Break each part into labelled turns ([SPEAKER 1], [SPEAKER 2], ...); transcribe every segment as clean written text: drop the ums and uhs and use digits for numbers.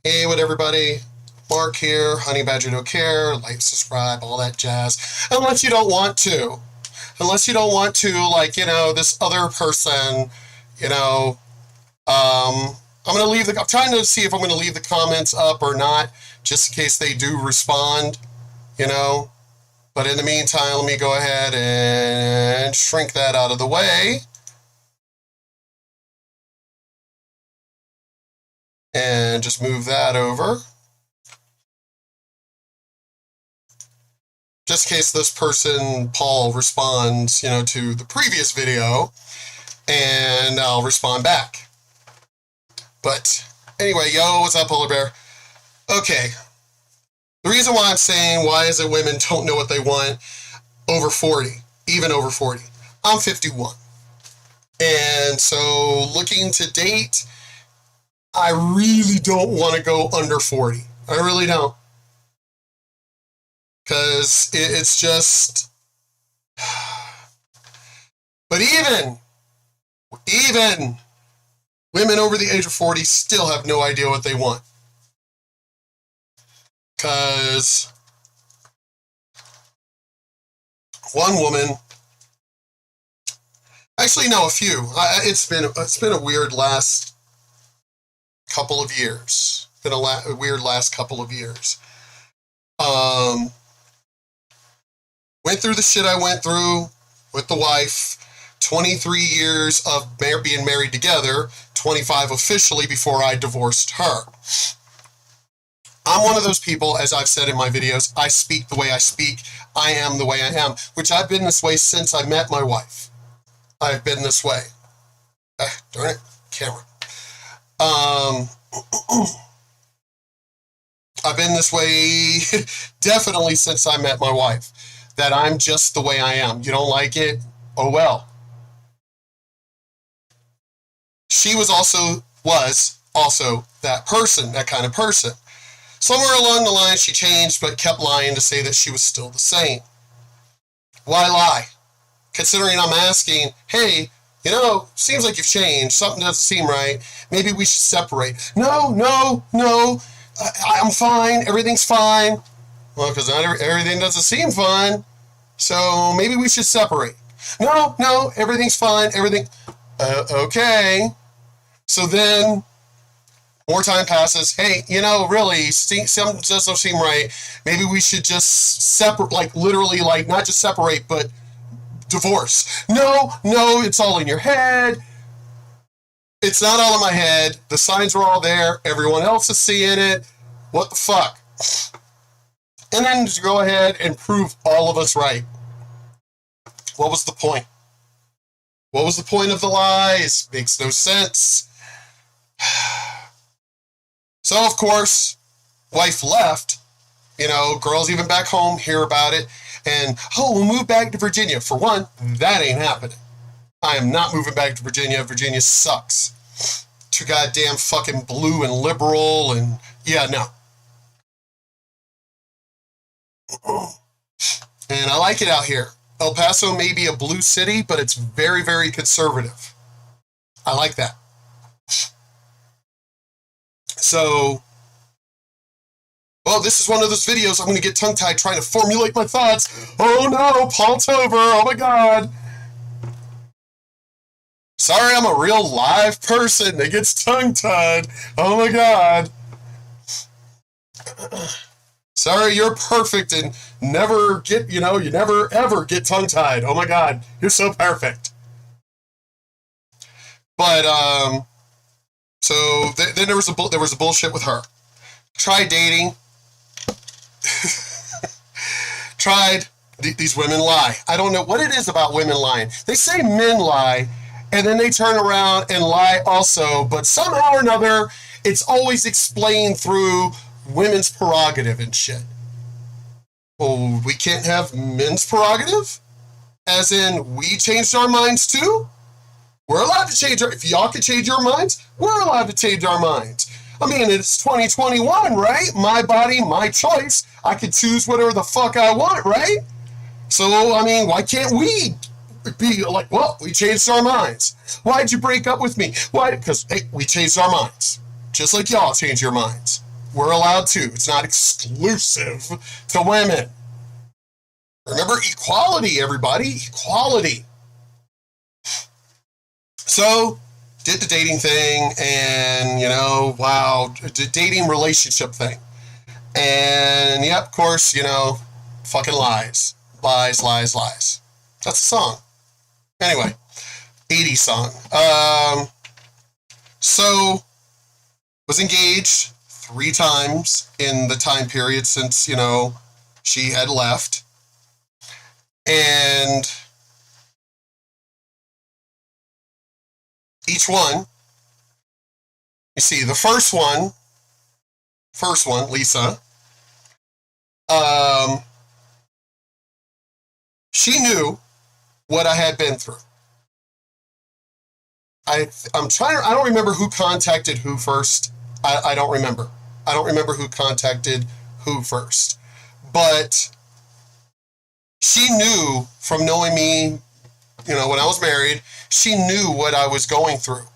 [SPEAKER 1] Hey, what everybody? Mark here, Honey Badger Don't Care, like, subscribe, all that jazz. Unless you don't want to. Unless you don't want to, like, this other person, you know, I'm trying to see if I'm gonna leave the comments up or not, just in case they do respond, you know. But in the meantime, let me go ahead and shrink that out of the way. And just move that over. Just in case this person, Paul, responds, to the previous video, and I'll respond back. But anyway, yo, what's up, Polar Bear? Okay. The reason why I'm saying why is it women don't know what they want over 40, even over 40. I'm 51. And so looking to date, I really don't want to go under 40. I really don't. Because it's just... But even women over the age of 40 still have no idea what they want. Because one woman... Actually, no, a few. It's been a weird last couple of years. Been a weird last couple of years. Went through the shit I went through with the wife. 23 years of being married together. 25 officially before I divorced her. I'm one of those people, as I've said in my videos, I speak the way I speak. I am the way I am, which I've been this way since I met my wife. I've been this way. Darn it, camera. I've been this way definitely since I met my wife. That I'm just the way I am. You don't like it? Oh well. She was also that person, that kind of person. Somewhere along the line she changed, but kept lying to say that she was still the same. Why lie? Considering I'm asking, hey, seems like you've changed. Something doesn't seem right. Maybe we should separate. No. I'm fine. Everything's fine. Well, because everything doesn't seem fine. So maybe we should separate. No, everything's fine. Everything... okay. So then, more time passes. Hey, really, something doesn't seem right. Maybe we should just separate, literally, not just separate, but divorce. No, it's all in your head. It's not all in my head. The signs are all there. Everyone else is seeing it. What the fuck? And then just go ahead and prove all of us right. What was the point? What was the point of the lies? Makes no sense. So, of course, wife left. Girls even back home hear about it. And, we'll move back to Virginia. For one, that ain't happening. I am not moving back to Virginia. Virginia sucks. Too goddamn fucking blue and liberal and... Yeah, no. And I like it out here. El Paso may be a blue city, but it's very, very conservative. I like that. So, well, this is one of those videos I'm going to get tongue-tied trying to formulate my thoughts. Oh no, Paul Tover, oh my god. Sorry, I'm a real live person that gets tongue-tied. Oh my god. Sorry, you're perfect and never get, you never ever get tongue-tied. Oh my god, you're so perfect. But, so then there was a bullshit with her. Tried dating. These women lie. I don't know what it is about women lying. They say men lie, and then they turn around and lie also, but somehow or another, it's always explained through women's prerogative and shit. Well, we can't have men's prerogative? As in, we changed our minds too? We're allowed to change if y'all can change your minds, we're allowed to change our minds. I mean, it's 2021, right? My body, my choice. I can choose whatever the fuck I want, right? So, I mean, why can't we be like, well, we changed our minds. Why'd you break up with me? Why? Because, hey, we changed our minds. just like y'all change your minds. We're allowed to. It's not exclusive to women. Remember equality, everybody. Equality. So, did the dating thing and, wow, the dating relationship thing. And, yeah, of course, fucking lies. Lies, lies, lies. That's a song. Anyway, 80s song. So, was engaged 3 times in the time period since, she had left. And each one, you see, the first one, Lisa, she knew what I had been through. I don't remember who contacted who first. I don't remember. I don't remember who contacted who first. But she knew from knowing me, when I was married, she knew what I was going through.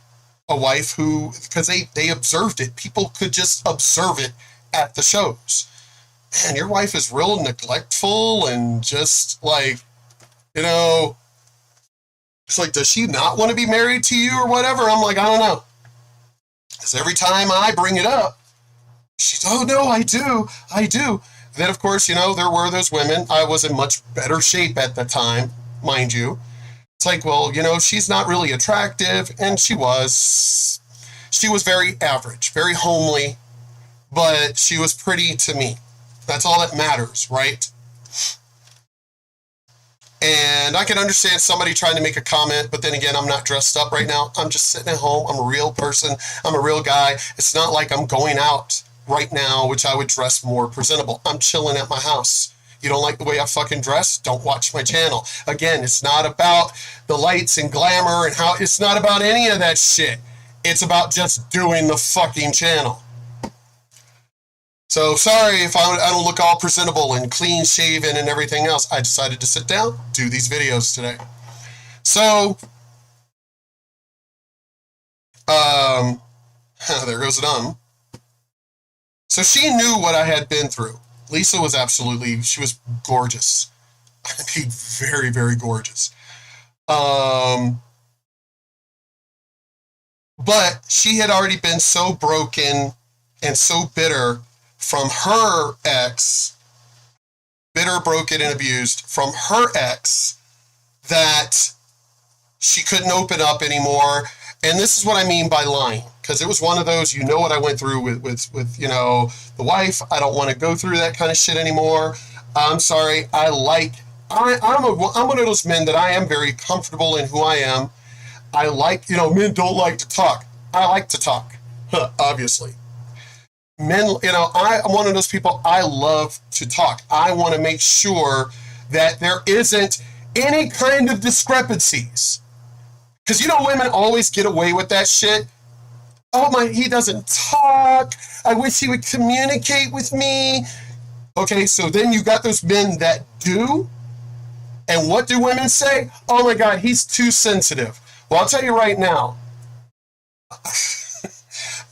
[SPEAKER 1] A wife who, because they observed it. People could just observe it at the shows. Man, your wife is real neglectful and just like, it's like, does she not want to be married to you or whatever? I'm like, I don't know. Because every time I bring it up, she's, oh no, I do. Then, of course, there were those women. I was in much better shape at the time, mind you. It's like, well, she's not really attractive. And she was very average, very homely, but she was pretty to me. That's all that matters, right? And I can understand somebody trying to make a comment, but then again, I'm not dressed up right now. I'm just sitting at home. I'm a real person. I'm a real guy. It's not like I'm going out right now, which I would dress more presentable. I'm chilling at my house. You don't like the way I fucking dress? Don't watch my channel. Again, it's not about the lights and glamour and how, it's not about any of that shit. It's about just doing the fucking channel. So sorry if I don't look all presentable and clean shaven and everything else. I decided to sit down, do these videos today. So, there goes an So she knew what I had been through. Lisa was she was gorgeous. I mean, very, very gorgeous. But she had already been so broken and so bitter from her ex, bitter, broken, and abused from her ex, that she couldn't open up anymore. And this is what I mean by lying, because it was one of those, what I went through with the wife. I don't want to go through that kind of shit anymore. I'm sorry. I'm one of those men that I am very comfortable in who I am. I like, men don't like to talk. I like to talk, obviously. Men, I'm one of those people, I love to talk. I want to make sure that there isn't any kind of discrepancies. Because, women always get away with that shit. Oh he doesn't talk. I wish he would communicate with me. Okay, so then you got those men that do. And what do women say? Oh my God, he's too sensitive. Well, I'll tell you right now.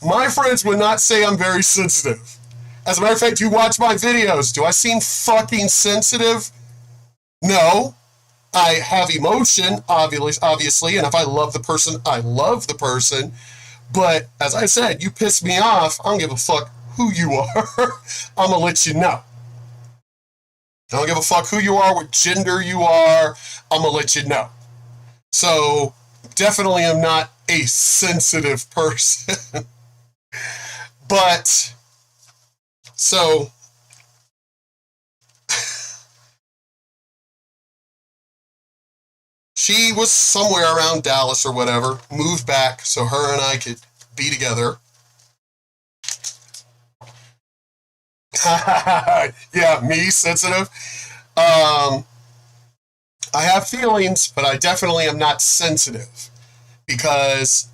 [SPEAKER 1] My friends would not say I'm very sensitive. As a matter of fact, you watch my videos. Do I seem fucking sensitive? No. I have emotion, obviously, and if I love the person, I love the person. But as I said, you piss me off, I don't give a fuck who you are. I'm going to let you know. I don't give a fuck who you are, what gender you are. I'm going to let you know. So, definitely am not a sensitive person. But, so, she was somewhere around Dallas or whatever, moved back so her and I could be together. Yeah, me, sensitive. I have feelings, but I definitely am not sensitive because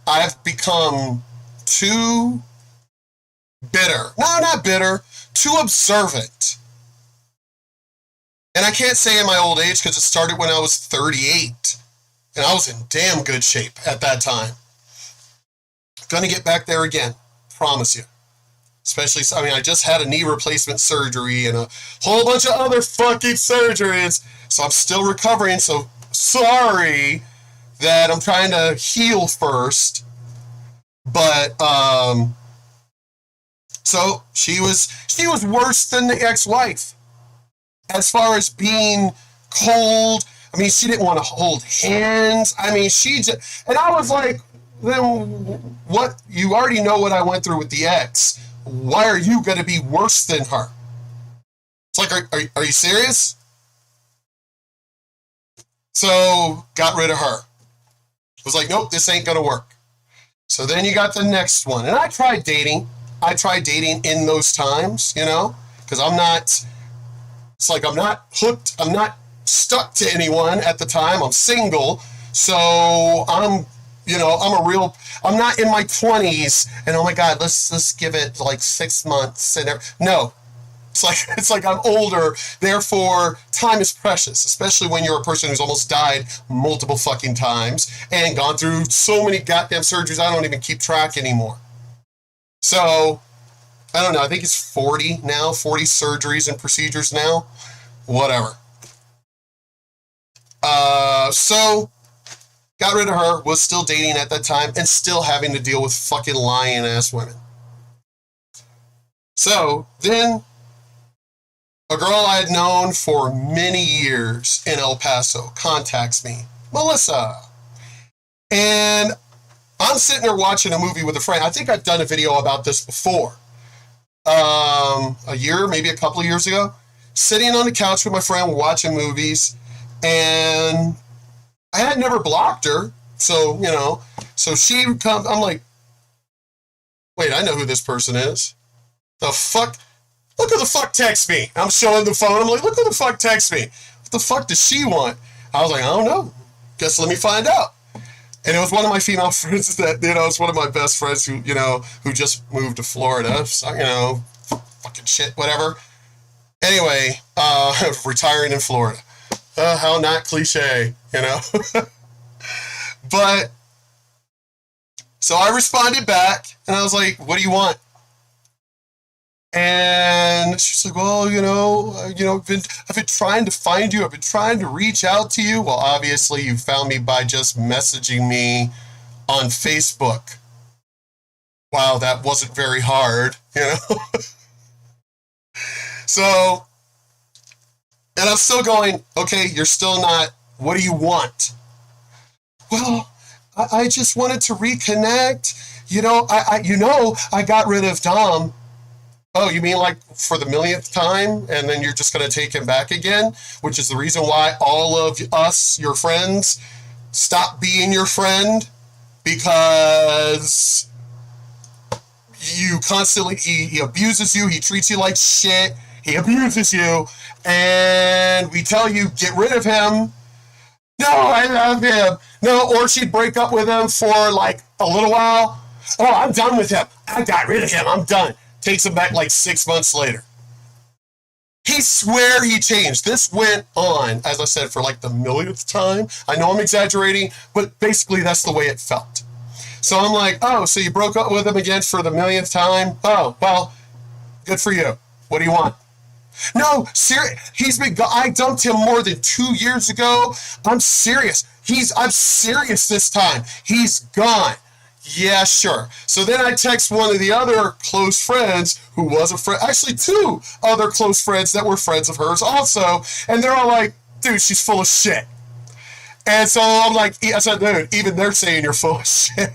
[SPEAKER 1] I've become too bitter. No, not bitter, too observant. And I can't say in my old age because it started when I was 38. And I was in damn good shape at that time. Gonna get back there again. promise you. Especially, I mean, I just had a knee replacement surgery and a whole bunch of other fucking surgeries. So I'm still recovering. So sorry that I'm trying to heal first. But, so she was worse than the ex-wife. As far as being cold, I mean, she didn't want to hold hands. I mean, she just, and I was like, then what? You already know what I went through with the ex. Why are you going to be worse than her? It's like, are you serious? So, got rid of her. Was like, nope, this ain't going to work. So then you got the next one. And I tried dating. In those times, you know, because I'm not, it's like I'm not hooked. I'm not stuck to anyone at the time. I'm single. So I'm not in my 20s and oh my God, let's give it like 6 months. And no, it's like I'm older. Therefore, time is precious, especially when you're a person who's almost died multiple fucking times and gone through so many goddamn surgeries. I don't even keep track anymore. So, I don't know. I think it's 40 now, 40 surgeries and procedures now. Whatever. So, got rid of her, was still dating at that time, and still having to deal with fucking lying ass women. So, then, a girl I had known for many years in El Paso contacts me, Melissa. And I'm sitting there watching a movie with a friend. I think I've done a video about this before. A year, maybe a couple of years ago. Sitting on the couch with my friend watching movies. And I had never blocked her. So, you know, so she comes. I'm like, wait, I know who this person is. The fuck? Look who the fuck texts me. I'm showing the phone. I'm like, look who the fuck texts me. What the fuck does she want? I was like, I don't know. Guess let me find out. And it was one of my female friends that, you know, it's one of my best friends who, you know, who just moved to Florida. So, you know, fucking shit, whatever. Anyway, retiring in Florida. How not cliche, you know? But, so I responded back, and I was like, what do you want? And she's like, well, I've been trying to find you. I've been trying to reach out to you. Well, obviously you found me by just messaging me on Facebook. Wow, that wasn't very hard, you know? So, and I'm still going, okay, you're still not, what do you want? Well, I just wanted to reconnect. I got rid of Dom. Oh, you mean like for the millionth time, and then you're just going to take him back again? Which is the reason why all of us, your friends, stop being your friend, because you constantly, he abuses you, he treats you like shit, he abuses you, and we tell you, get rid of him. No, I love him. No, or she'd break up with him for like a little while. Oh, I'm done with him. I got rid of him. I'm done. Takes him back like 6 months later. He swear he changed. This went on, as I said, for like the millionth time. I know I'm exaggerating, but basically that's the way it felt. So I'm like, oh, so you broke up with him again for the millionth time? Oh, well, good for you. What do you want? No, I dumped him more than 2 years ago. I'm serious. I'm serious this time. He's gone. Yeah, sure. So then I text one of the other close friends who was a friend, actually 2 other close friends that were friends of hers also, and they're all like, dude, she's full of shit. And so I'm like, I said, dude, even they're saying you're full of shit.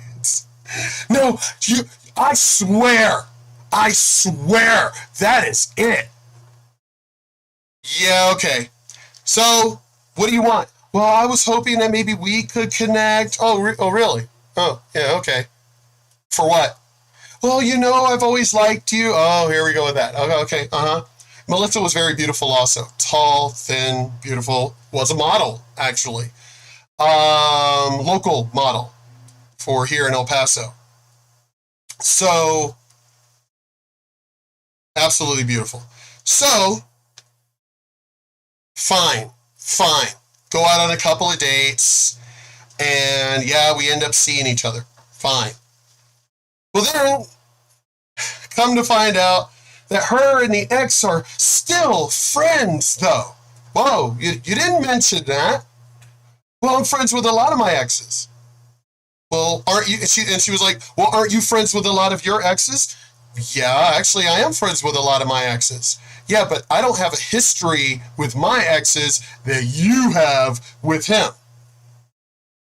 [SPEAKER 1] No, I swear, that is it. Yeah, okay. So, what do you want? Well, I was hoping that maybe we could connect. Oh, really? Oh, yeah, okay. For what? Well, I've always liked you. Oh, here we go with that. Okay, Melissa was very beautiful also. Tall, thin, beautiful. Was a model, actually. Local model for here in El Paso. So, absolutely beautiful. So, fine. Go out on a couple of dates. And yeah, we end up seeing each other. Fine. Well, then Come to find out that her and the ex are still friends, though. Whoa, you didn't mention that. Well, I'm friends with a lot of my exes. Well, aren't you? And she was like, well, aren't you friends with a lot of your exes? Yeah, actually, I am friends with a lot of my exes. Yeah, but I don't have a history with my exes that you have with him.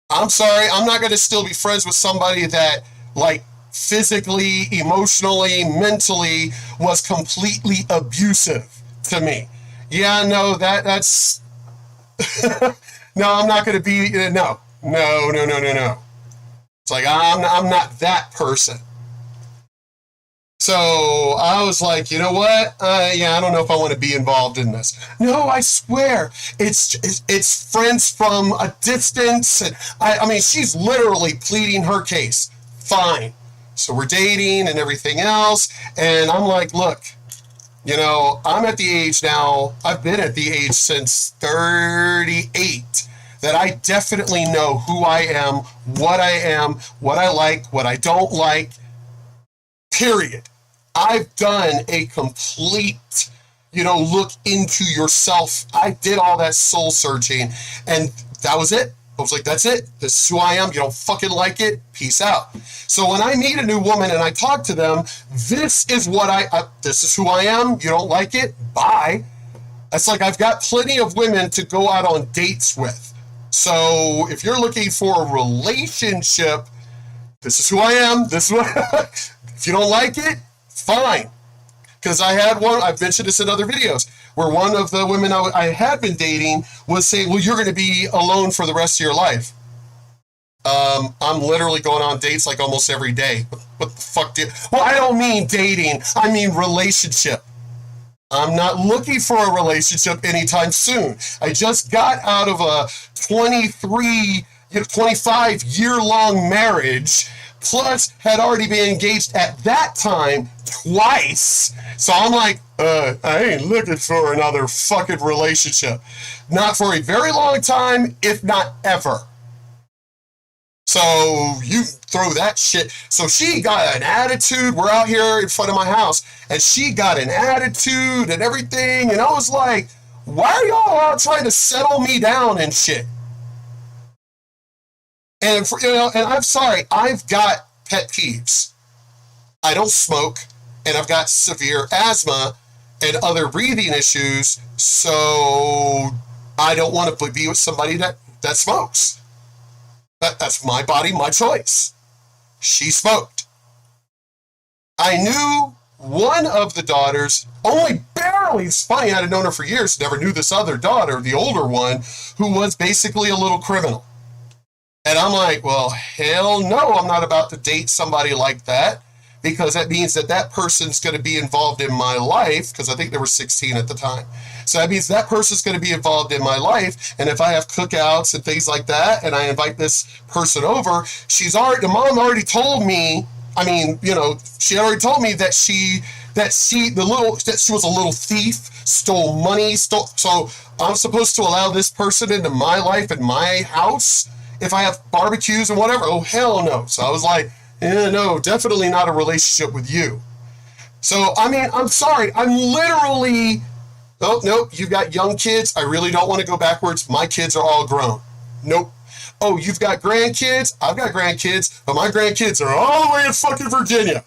[SPEAKER 1] I'm sorry, I'm not going to still be friends with somebody that, like, physically, emotionally, mentally was completely abusive to me. Yeah, no, that's no, I'm not going to be no. It's like I'm not that person. So I was like, you know what? Yeah, I don't know if I want to be involved in this. No, I swear, it's friends from a distance, and I mean, she's literally pleading her case. Fine. So we're dating and everything else, and I'm like, look, you know, I'm at the age now. I've been at the age since 38 that I definitely know who I am, what I like, what I don't like. Period. I've done a complete, look into yourself. I did all that soul searching, and that was it. I was like, that's it. This is who I am. You don't fucking like it? Peace out. So when I meet a new woman and I talk to them, this is this is who I am. You don't like it? Bye. It's like I've got plenty of women to go out on dates with. So if you're looking for a relationship, this is who I am. This is what. If you don't like it, fine. Because I've mentioned this in other videos, where one of the women I had been dating was saying, well, you're going to be alone for the rest of your life. I'm literally going on dates like almost every day. What the fuck well, I don't mean dating. I mean relationship. I'm not looking for a relationship anytime soon. I just got out of a 25-year-long marriage, plus had already been engaged at that time twice. So I'm like, I ain't looking for another fucking relationship. Not for a very long time, if not ever. So you throw that shit. So she got an attitude. We're out here in front of my house, and she got an attitude and everything. And I was like, why are y'all all trying to settle me down and shit? And and I'm sorry, I've got pet peeves. I don't smoke, and I've got severe asthma and other breathing issues, so I don't want to be with somebody that smokes. That's my body, my choice. She smoked. I knew one of the daughters, only barely. It's funny, I'd known her for years, never knew this other daughter, the older one, who was basically a little criminal. And I'm like, well, hell no, I'm not about to date somebody like that, because that means that person's going to be involved in my life, because I think they were 16 at the time. So that means that person's going to be involved in my life, and if I have cookouts and things like that, and I invite this person over, the mom already told me, she already told me that she was a little thief, stole money, so I'm supposed to allow this person into my life and my house if I have barbecues and whatever? Oh, hell no. So I was like, no, definitely not a relationship with you. So, I'm sorry. I'm literally, oh, nope, you've got young kids. I really don't want to go backwards. My kids are all grown. Nope. Oh, you've got grandkids? I've got grandkids, but my grandkids are all the way in fucking Virginia.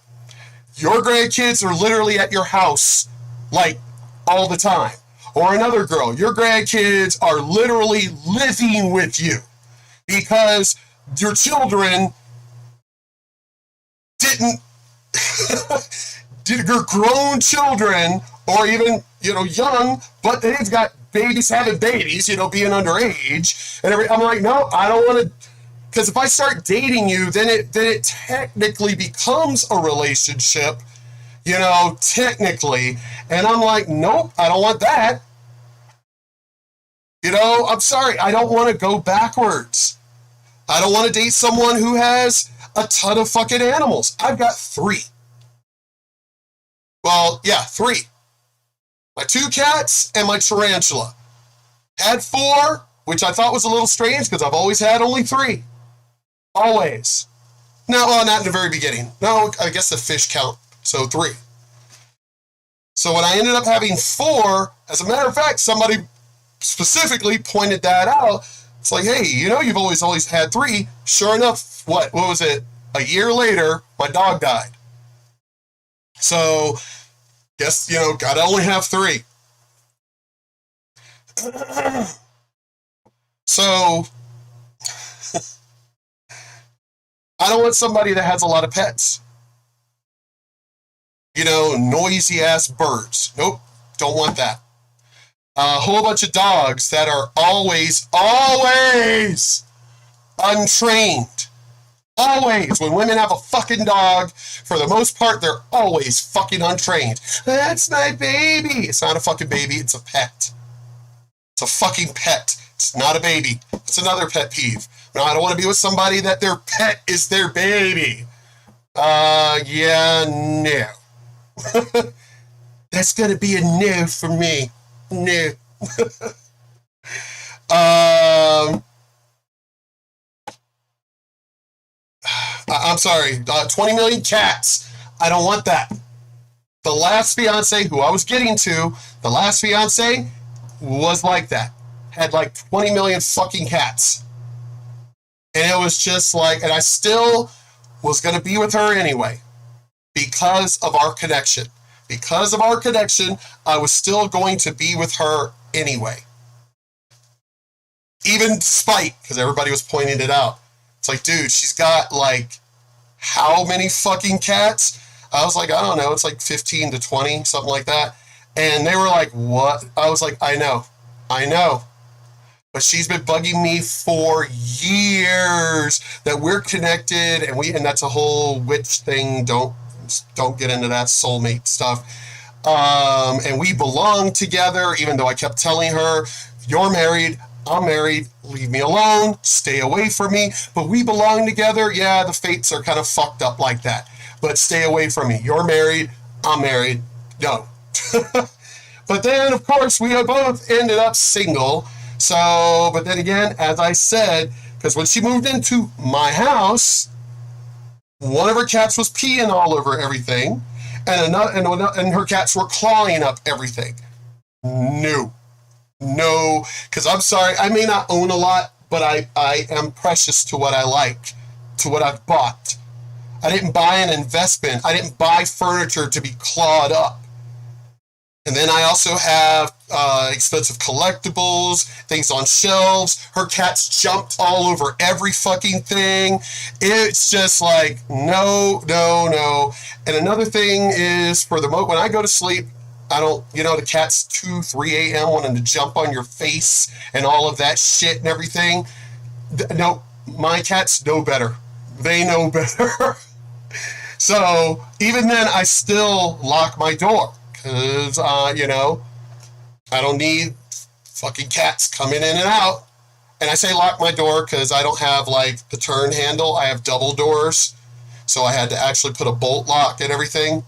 [SPEAKER 1] Your grandkids are literally at your house, like, all the time. Or another girl, your grandkids are literally living with you, because your children your grown children, or even, young, but they've got babies having babies, being underage, and I'm like, no, I don't want to, because if I start dating you, then it technically becomes a relationship, technically, and I'm like, nope, I don't want that. I'm sorry, I don't want to go backwards. I don't want to date someone who has a ton of fucking animals. I've got 3. Well, yeah, 3. My 2 cats and my tarantula. Had 4, which I thought was a little strange because I've always had only 3. Always. No, well, not in the very beginning. No, I guess the fish count. So 3. So when I ended up having 4, as a matter of fact, somebody specifically pointed that out. It's like, hey, you've always had 3. Sure enough, what was it? A year later, my dog died. So, guess, gotta only have 3. So, I don't want somebody that has a lot of pets. Noisy ass birds. Nope, don't want that. A whole bunch of dogs that are always untrained. Always. When women have a fucking dog, for the most part, they're always fucking untrained. That's my baby. It's not a fucking baby. It's a pet. It's a fucking pet. It's not a baby. It's another pet peeve. No, I don't want to be with somebody that their pet is their baby. Yeah, no. That's going to be a no for me. No. I'm sorry. 20 million cats. I don't want that. The last fiance who I was getting to, the last fiance was like that. Had like 20 million fucking cats. And it was just like, and I still was going to be with her anyway. Because of our connection. Because of our connection, I was still going to be with her anyway. Even despite, because everybody was pointing it out. It's like, dude, she's got like, how many fucking cats? I was like, I don't know, it's like 15 to 20, something like that. And they were like, what? I was like, I know. But she's been bugging me for years that we're connected, and that's a whole witch thing. Don't get into that soulmate stuff. And we belong together, even though I kept telling her, you're married, I'm married, leave me alone, stay away from me. But we belong together. Yeah, the fates are kind of fucked up like that. But stay away from me. You're married, I'm married. No. But then, of course, we both ended up single. So, but then again, as I said, because when she moved into my house, one of her cats was peeing all over everything, and her cats were clawing up everything. No, because I'm sorry, I may not own a lot, but I am precious to what I like, to what I've bought. I didn't buy an investment. I didn't buy furniture to be clawed up. And then I also have expensive collectibles, things on shelves. Her cats jumped all over every fucking thing. It's just like, no. And another thing is, when I go to sleep, I don't, the cats 2, 3 a.m. wanting to jump on your face and all of that shit and everything. No, my cats know better. They know better. So even then, I still lock my door. Because, I don't need fucking cats coming in and out. And I say lock my door because I don't have, like, the turn handle. I have double doors. So I had to actually put a bolt lock and everything.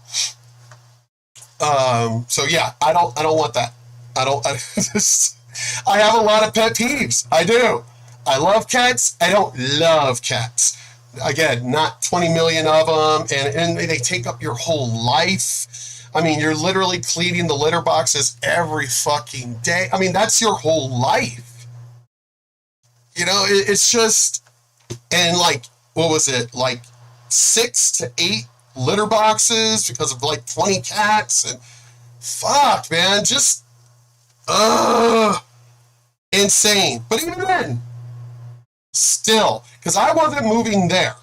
[SPEAKER 1] So, yeah, I don't want that. I have a lot of pet peeves. I do. I love cats. I don't love cats. Again, not 20 million of them. And they take up your whole life. I mean, you're literally cleaning the litter boxes every fucking day. I mean, that's your whole life. It's just, and like, what was it? Like 6 to 8 litter boxes because of like 20 cats and fuck, man, just, insane. But even then, still, because I wasn't moving there.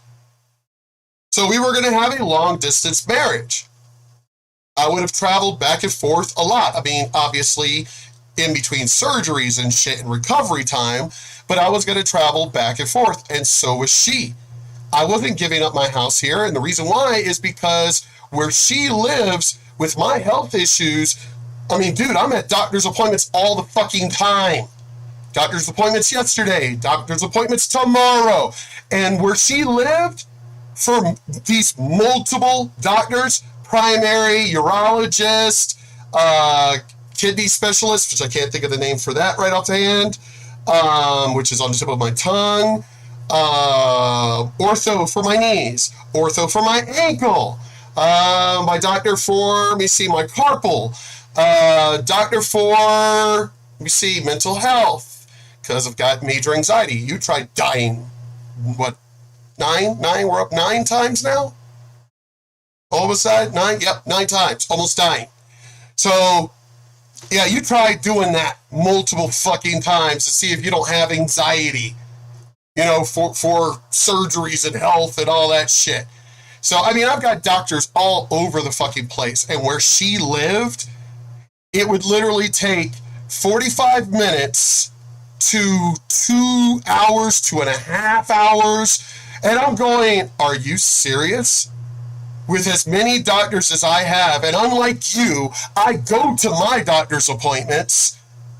[SPEAKER 1] So we were going to have a long distance marriage. I would have traveled back and forth a lot. I mean, obviously, in between surgeries and shit and recovery time, but I was going to travel back and forth, and so was she. I wasn't giving up my house here, and the reason why is because where she lives with my health issues, I mean, dude, I'm at doctor's appointments all the fucking time. Doctor's appointments yesterday, doctor's appointments tomorrow. And where she lived, for these multiple doctors, primary, urologist, kidney specialist, which I can't think of the name for that right off the hand, which is on the tip of my tongue, ortho for my knees, ortho for my ankle, My doctor for, let me see, my carpal. Doctor for, let me see, mental health, because I've got major anxiety. You tried dying, what, nine? We're up 9 times now? What was that? 9? Yep, 9 times, almost dying. So, yeah, you tried doing that multiple fucking times to see if you don't have anxiety, for surgeries and health and all that shit. So, I mean, I've got doctors all over the fucking place. And where she lived, it would literally take 45 minutes to 2 hours, 2.5 hours. And I'm going, are you serious? With as many doctors as I have, and unlike you, I go to my doctor's appointments.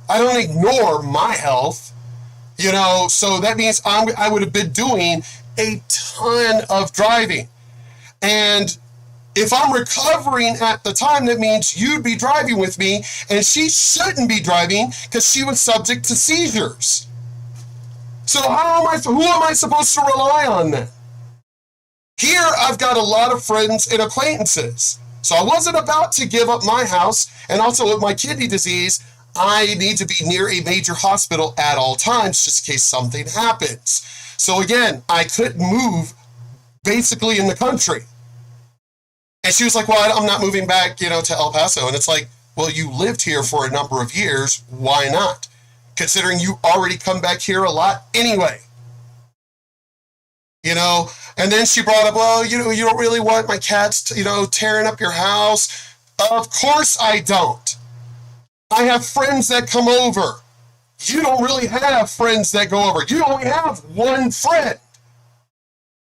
[SPEAKER 1] I don't ignore my health, so that means I would have been doing a ton of driving. And if I'm recovering at the time, that means you'd be driving with me, and she shouldn't be driving because she was subject to seizures. So who am I supposed to rely on then? Here, I've got a lot of friends and acquaintances. So I wasn't about to give up my house, and also with my kidney disease, I need to be near a major hospital at all times just in case something happens. So again, I couldn't move basically in the country. And she was like, well, I'm not moving back, to El Paso. And it's like, well, you lived here for a number of years. Why not? Considering you already come back here a lot anyway. And then she brought up, well, you don't really want my cats, tearing up your house. Of course I don't. I have friends that come over. You don't really have friends that go over. You only have one friend.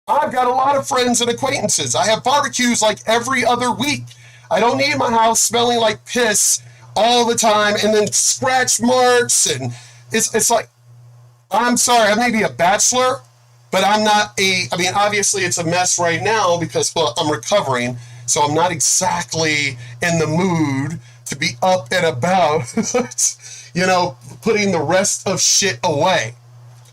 [SPEAKER 1] I've got a lot of friends and acquaintances. I have barbecues like every other week. I don't need my house smelling like piss all the time and then scratch marks. And it's like, I'm sorry, I may be a bachelor, but I'm not obviously it's a mess right now because, well, I'm recovering. So I'm not exactly in the mood to be up and about, putting the rest of shit away.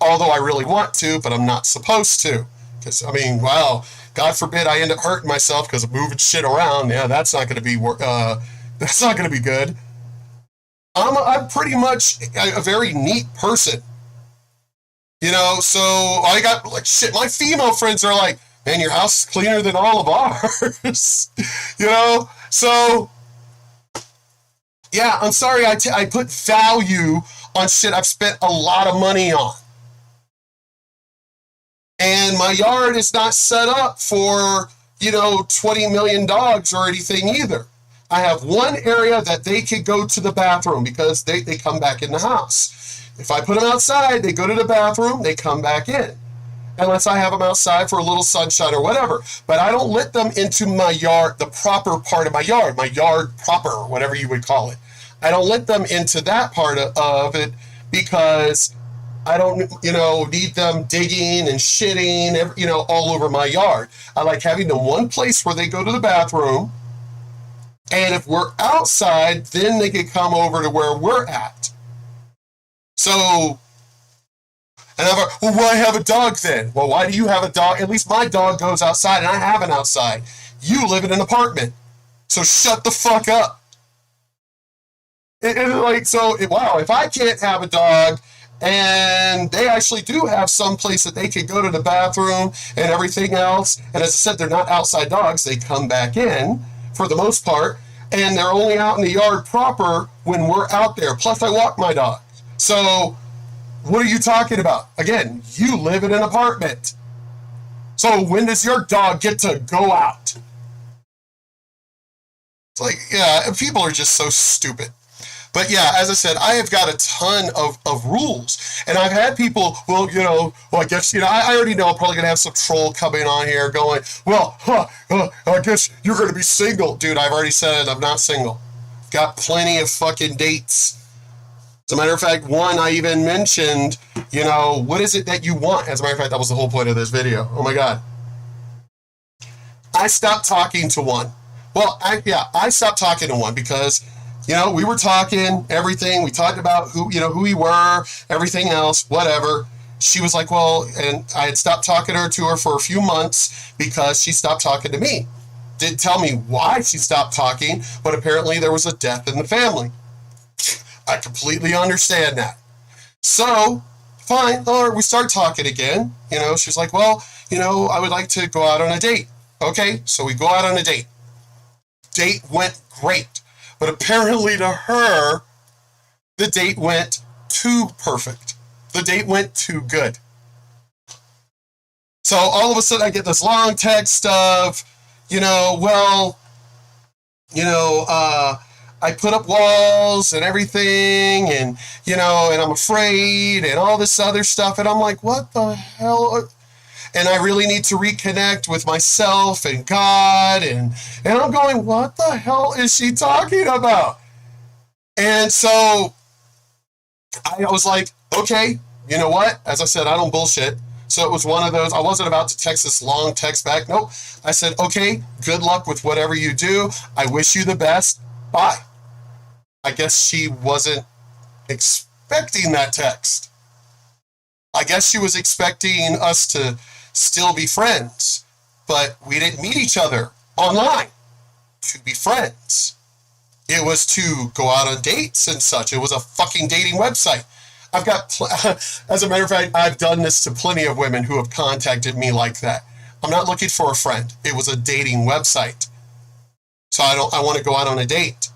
[SPEAKER 1] Although I really want to, but I'm not supposed to. Because, wow, God forbid I end up hurting myself because of moving shit around. Yeah, that's not going to be good. I'm pretty much a very neat person. So I got, like, shit, my female friends are like, man, your house is cleaner than all of ours. So, yeah, I'm sorry I put value on shit I've spent a lot of money on. And my yard is not set up for, 20 million dogs or anything either. I have one area that they can go to the bathroom because they come back in the house. If I put them outside, they go to the bathroom, they come back in. Unless I have them outside for a little sunshine or whatever. But I don't let them into my yard, the proper part of my yard proper, whatever you would call it. I don't let them into that part of it because I don't, need them digging and shitting, all over my yard. I like having them one place where they go to the bathroom. And if we're outside, then they can come over to where we're at. So, and I'm like, well, why have a dog then? Well, why do you have a dog? At least my dog goes outside and I have an outside. You live in an apartment. So shut the fuck up. Wow, if I can't have a dog, and they actually do have some place that they can go to the bathroom and everything else. And as I said, they're not outside dogs. They come back in for the most part. And they're only out in the yard proper when we're out there. Plus, I walk my dog. So what are you talking about? Again, you live in an apartment. So when does your dog get to go out? It's like, yeah, people are just so stupid. But yeah, as I said, I have got a ton of rules. And I've had people, I guess, I already know I'm probably going to have some troll coming on here going, I guess you're going to be single. Dude, I've already said I'm not single. Got plenty of fucking dates. As a matter of fact, one I even mentioned, what is it that you want? As a matter of fact, that was the whole point of this video. Oh my God. I stopped talking to one. Well, I stopped talking to one because we were talking, everything. We talked about who we were, everything else, whatever. She was like, well, and I had stopped talking to her for a few months because she stopped talking to me. didn't tell me why she stopped talking, but apparently there was a death in the family. I completely understand that. So, fine, we start talking again. She's like, well, I would like to go out on a date. Okay, so we go out on a date. Date went great. But apparently to her, the date went too perfect. The date went too good. So all of a sudden I get this long text of, I put up walls and everything and I'm afraid and all this other stuff. And I'm like, what the hell? And I really need to reconnect with myself and God. And I'm going, what the hell is she talking about? And so I was like, okay, you know what? As I said, I don't bullshit. So it was one of those, I wasn't about to text this long text back. Nope. I said, okay, good luck with whatever you do. I wish you the best. Bye. I guess she wasn't expecting that text. I guess she was expecting us to still be friends, but we didn't meet each other online to be friends. It was to go out on dates and such. It was a fucking dating website. I've got, as a matter of fact, I've done this to plenty of women who have contacted me like that. I'm not looking for a friend. It was a dating website. So I want to go out on a date.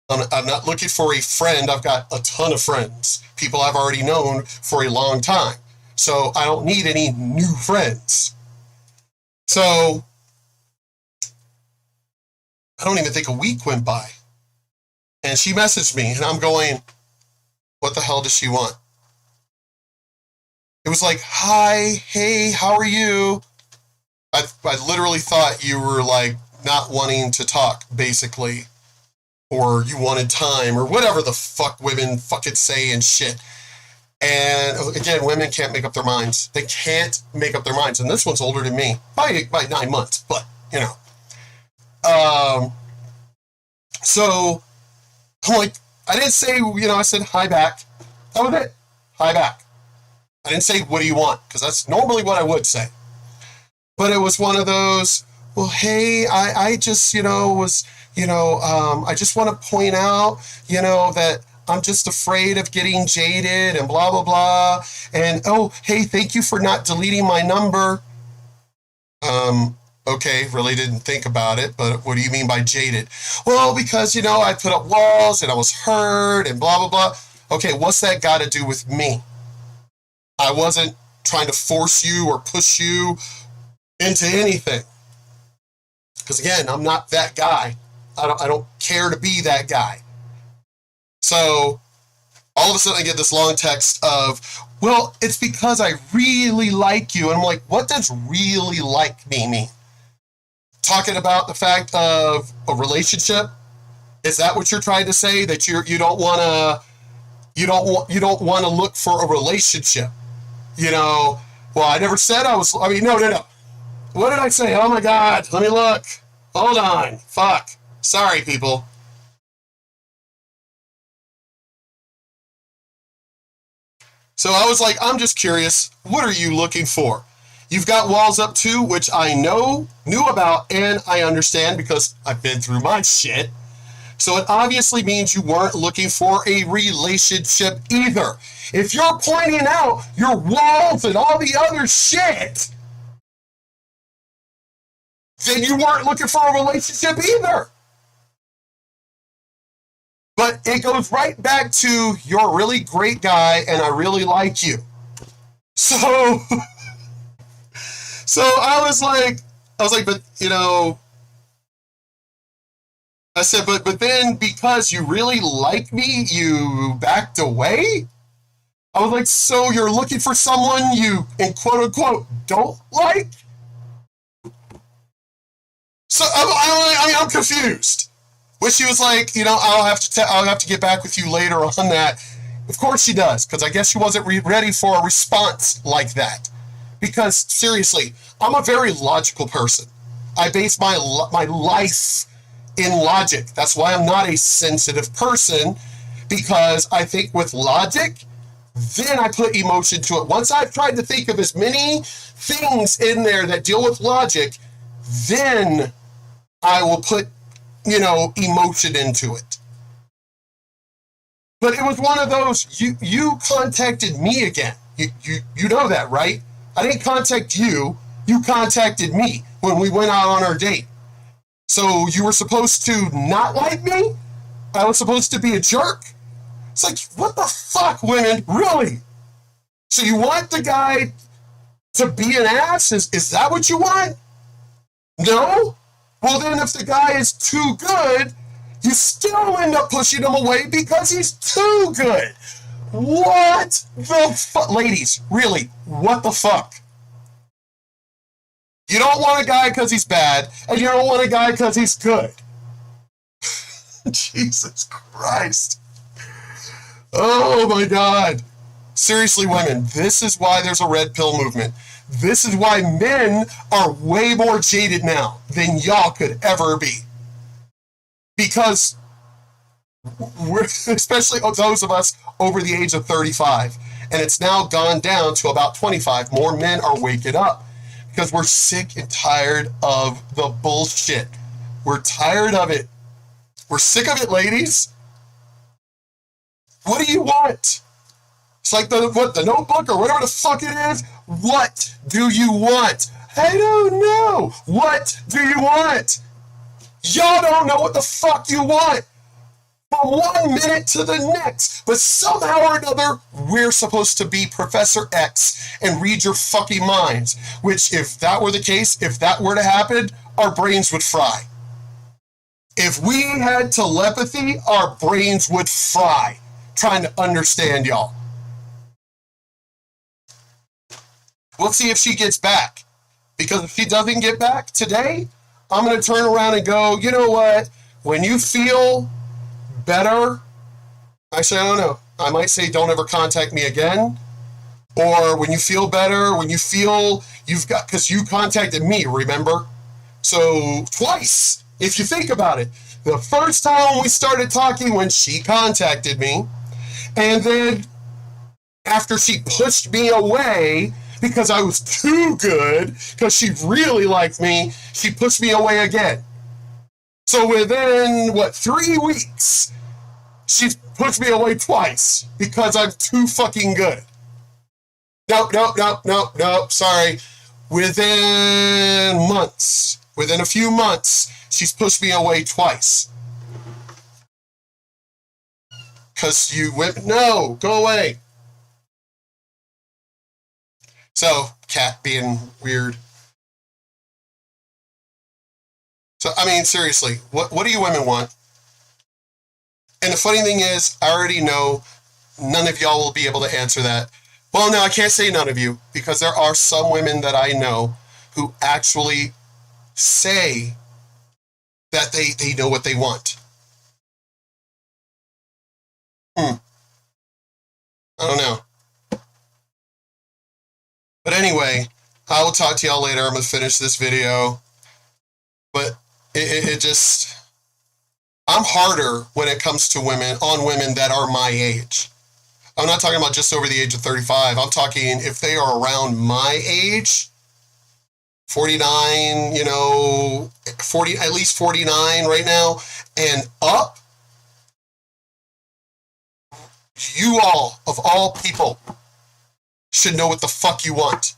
[SPEAKER 1] I'm not looking for a friend. I've got a ton of friends, people I've already known for a long time. So I don't need any new friends. So I don't even think a week went by. And she messaged me and I'm going, what the hell does she want? It was like, hi, hey, how are you? I literally thought you were like not wanting to talk, basically. Or you wanted time, or whatever the fuck women fucking say and shit. And again, women can't make up their minds. They can't make up their minds. And this one's older than me by 9 months, but so I'm like, I didn't say, I said hi back. That was it. Hi back. I didn't say, what do you want? Because that's normally what I would say. But it was one of those, well, hey, I just, I just want to point out, that I'm just afraid of getting jaded and blah, blah, blah. And, oh, hey, thank you for not deleting my number. Okay, really didn't think about it, but what do you mean by jaded? Well, because, I put up walls and I was hurt and blah, blah, blah. Okay, what's that got to do with me? I wasn't trying to force you or push you into anything. Because again, I'm not that guy. I don't care to be that guy. So all of a sudden I get this long text of, well, it's because I really like you. And I'm like, what does really like me mean? Talking about the fact of a relationship? Is that what you're trying to say? That you don't want to look for a relationship? Well, I never said no. What did I say? Oh my God, let me look. Hold on. Fuck. Sorry, people. So I was like, I'm just curious. What are you looking for? You've got walls up too, which I knew about, and I understand because I've been through my shit. So it obviously means you weren't looking for a relationship either. If you're pointing out your walls and all the other shit, then you weren't looking for a relationship either. But it goes right back to, you're a really great guy and I really like you. So, I was like, but I said, but then because you really like me, you backed away? I was like, so you're looking for someone you, in quote unquote, don't like? So I'm confused. Which she was like, I'll have to get back with you later on that. Of course she does, because I guess she wasn't ready for a response like that. Because seriously, I'm a very logical person. I base my life in logic. That's why I'm not a sensitive person, because I think with logic, then I put emotion to it. Once I've tried to think of as many things in there that deal with logic, then I will put, emotion into it. But it was one of those, you contacted me again. You know that, right? I didn't contact you. You contacted me when we went out on our date. So you were supposed to not like me? I was supposed to be a jerk? It's like, what the fuck, women? Really? So you want the guy to be an ass? Is that what you want? No? Well, then if the guy is too good, you still end up pushing him away because he's too good. What the fuck? Ladies, really, what the fuck? You don't want a guy because he's bad, and you don't want a guy because he's good. Jesus Christ. Oh my God. Seriously, women, this is why there's a red pill movement. This is why men are way more jaded now than y'all could ever be. Because we're, especially those of us over the age of 35, and it's now gone down to about 25. More men are waking up because we're sick and tired of the bullshit. We're tired of it. We're sick of it, ladies. What do you want? It's like the Notebook or whatever the fuck it is. What do you want? I don't know. What do you want? Y'all don't know what the fuck you want from 1 minute to the next. But somehow or another, we're supposed to be Professor X and read your fucking minds. Which, if that were the case, if that were to happen, our brains would fry. If we had telepathy, our brains would fry trying to understand y'all. We'll see if she gets back. Because if she doesn't get back today, I'm going to turn around and go, you know what? When you feel better, actually, I don't know. I might say don't ever contact me again. Or when you feel better, when you feel you've got, because you contacted me, remember? So twice, if you think about it. The first time we started talking when she contacted me, and then after she pushed me away because I was too good, because she really liked me, she pushed me away again. So within, 3 weeks, she's pushed me away twice because I'm too fucking good. Nope, sorry. Within a few months, she's pushed me away twice. Because you went, no, go away. So, cat being weird. So, I mean, seriously, what do you women want? And the funny thing is, I already know none of y'all will be able to answer that. Well, no, I can't say none of you, because there are some women that I know who actually say that they know what they want. I don't know. But anyway, I will talk to y'all later. I'm going to finish this video. But it just, I'm harder when it comes to women that are my age. I'm not talking about just over the age of 35. I'm talking if they are around my age, 49, 40, at least 49 right now, and up. You all, of all people, should know what the fuck you want.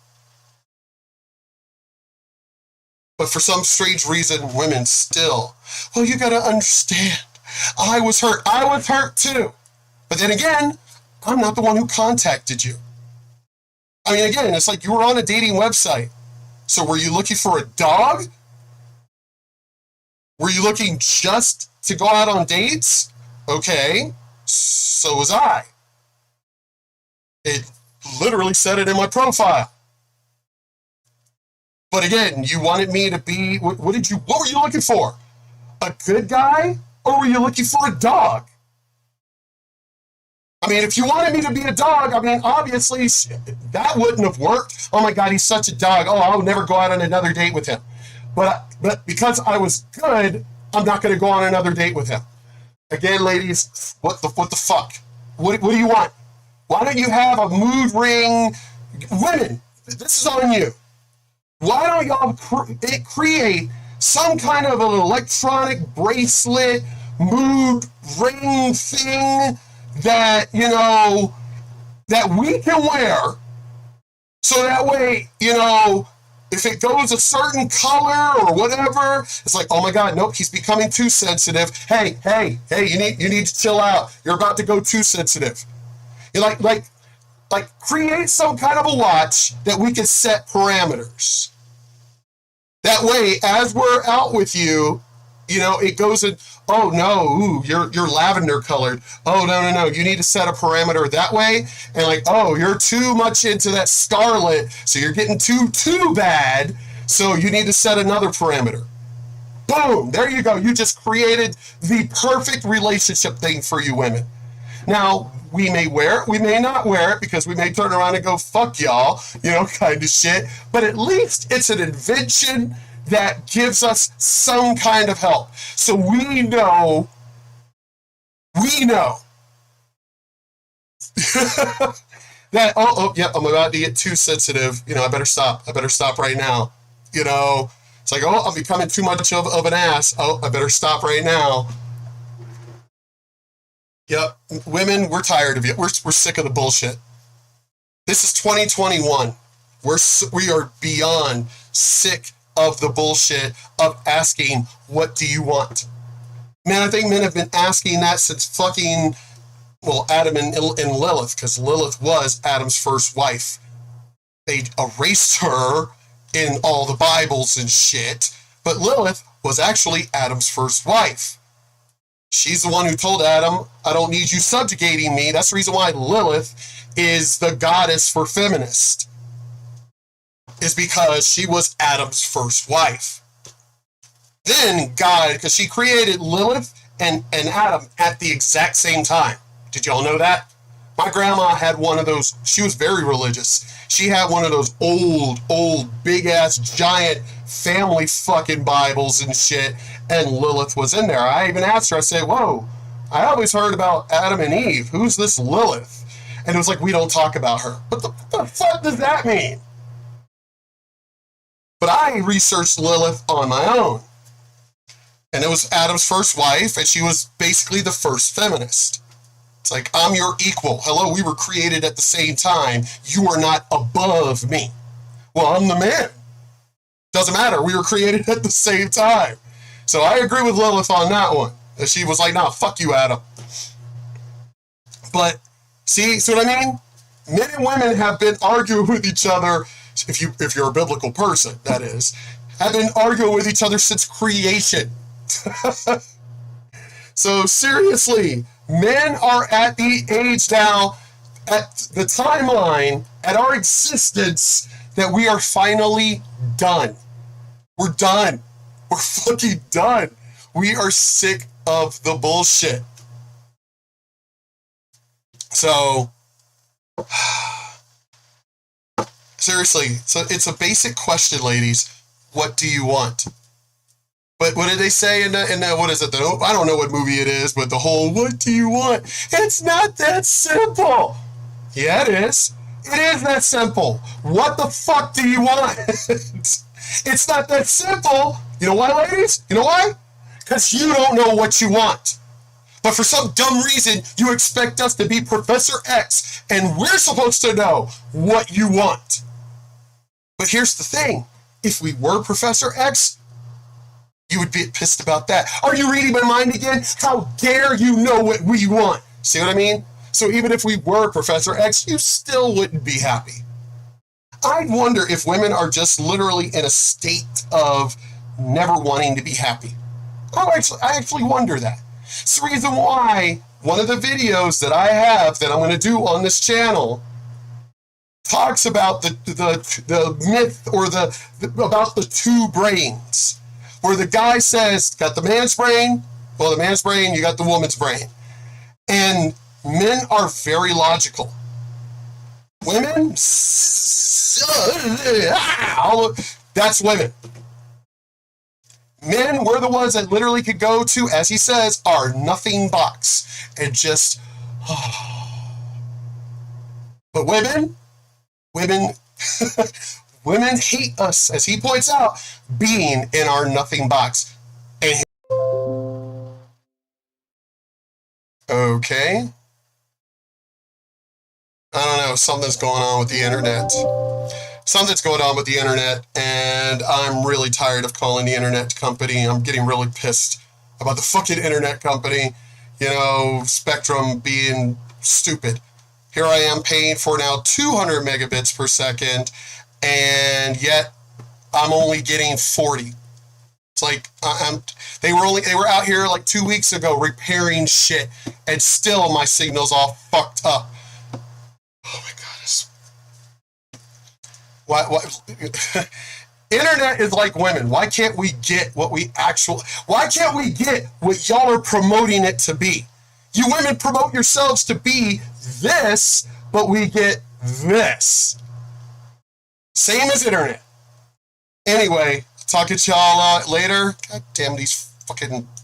[SPEAKER 1] But for some strange reason, women still, well, you gotta understand, I was hurt. I was hurt too. But then again, I'm not the one who contacted you. I mean, again, it's like you were on a dating website. So were you looking for a dog? Were you looking just to go out on dates? Okay, so was I. It literally said it in my profile. But again, you wanted me to be, what were you looking for? A good guy? Or were you looking for a dog? I mean, if you wanted me to be a dog, I mean, obviously, that wouldn't have worked. Oh my God, he's such a dog. Oh, I'll never go out on another date with him. But because I was good, I'm not going to go on another date with him. Again, ladies, what the fuck? What do you want? Why don't you have a mood ring? Women, this is on you. Why don't y'all create some kind of an electronic bracelet, mood ring thing that, you know, that we can wear, so that way, you know, if it goes a certain color or whatever, it's like, oh my God, nope, he's becoming too sensitive. Hey, you need to chill out. You're about to go too sensitive. You like create some kind of a watch that we can set parameters. That way, as we're out with you, you know, it goes in, oh no, ooh, you're lavender colored. Oh, no, you need to set a parameter that way. And like, oh, you're too much into that scarlet, so you're getting too bad, so you need to set another parameter. Boom, there you go. You just created the perfect relationship thing for you women. Now, we may wear it, we may not wear it, because we may turn around and go, fuck y'all, you know, kind of shit. But at least it's an invention that gives us some kind of help. So we know that, yeah, I'm about to get too sensitive. You know, I better stop right now. You know, it's like, oh, I'm becoming too much of an ass. Oh, I better stop right now. Yep, women, we're tired of you. We're sick of the bullshit. This is 2021. We are beyond sick of the bullshit of asking, what do you want? Man, I think men have been asking that since fucking, well, Adam and Lilith, because Lilith was Adam's first wife. They erased her in all the Bibles and shit, but Lilith was actually Adam's first wife. She's the one who told Adam, I don't need you subjugating me. That's the reason why Lilith is the goddess for feminists, is because she was Adam's first wife. Then God, because she created Lilith and Adam at the exact same time. Did y'all know that? My grandma had one of those. She was very religious. She had one of those old, big-ass, giant family fucking Bibles and shit, and Lilith was in there. I even asked her, I said, whoa, I always heard about Adam and Eve. Who's this Lilith? And it was like, we don't talk about her. What the fuck does that mean? But I researched Lilith on my own. And it was Adam's first wife, and she was basically the first feminist. It's like, I'm your equal. Hello, we were created at the same time. You are not above me. Well, I'm the man. Doesn't matter. We were created at the same time. So I agree with Lilith on that one. And she was like, nah, fuck you, Adam. But see what I mean? Men and women have been arguing with each other, if you're a biblical person, that is, have been arguing with each other since creation. So seriously, men are at the age now, at the timeline, at our existence, that we are finally done. We're done. We're fucking done. We are sick of the bullshit. So, seriously, so it's a basic question, ladies. What do you want? But what did they say in the what is it? I don't know what movie it is, but the whole, what do you want? It's not that simple. Yeah, it is. It is that simple. What the fuck do you want? It's not that simple. You know why, ladies? You know why? Because you don't know what you want. But for some dumb reason, you expect us to be Professor X, and we're supposed to know what you want. But here's the thing. If we were Professor X, you would be pissed about that. Are you reading my mind again? How dare you know what we want? See what I mean? So even if we were Professor X, you still wouldn't be happy. I wonder if women are just literally in a state of never wanting to be happy. I actually wonder that. It's the reason why one of the videos that I have that I'm going to do on this channel talks about the myth or about the two brains. Where the guy says, got the man's brain, well, the man's brain, you got the woman's brain. And men are very logical. Women, that's women. Men, we're the ones that literally could go to, as he says, our nothing box and just, But women, Women hate us, as he points out, being in our nothing box. And okay. I don't know, something's going on with the internet. Something's going on with the internet, and I'm really tired of calling the internet company. I'm getting really pissed about the fucking internet company. You know, Spectrum being stupid. Here I am paying for now 200 megabits per second, and yet I'm only getting 40. It's like they were out here like 2 weeks ago repairing shit, and still my signal's all fucked up. Oh my god! Internet is like women. Why can't we get what we Why can't we get what y'all are promoting it to be? You women promote yourselves to be this, but we get this. Same as internet. Anyway, talk to y'all later. God damn these fucking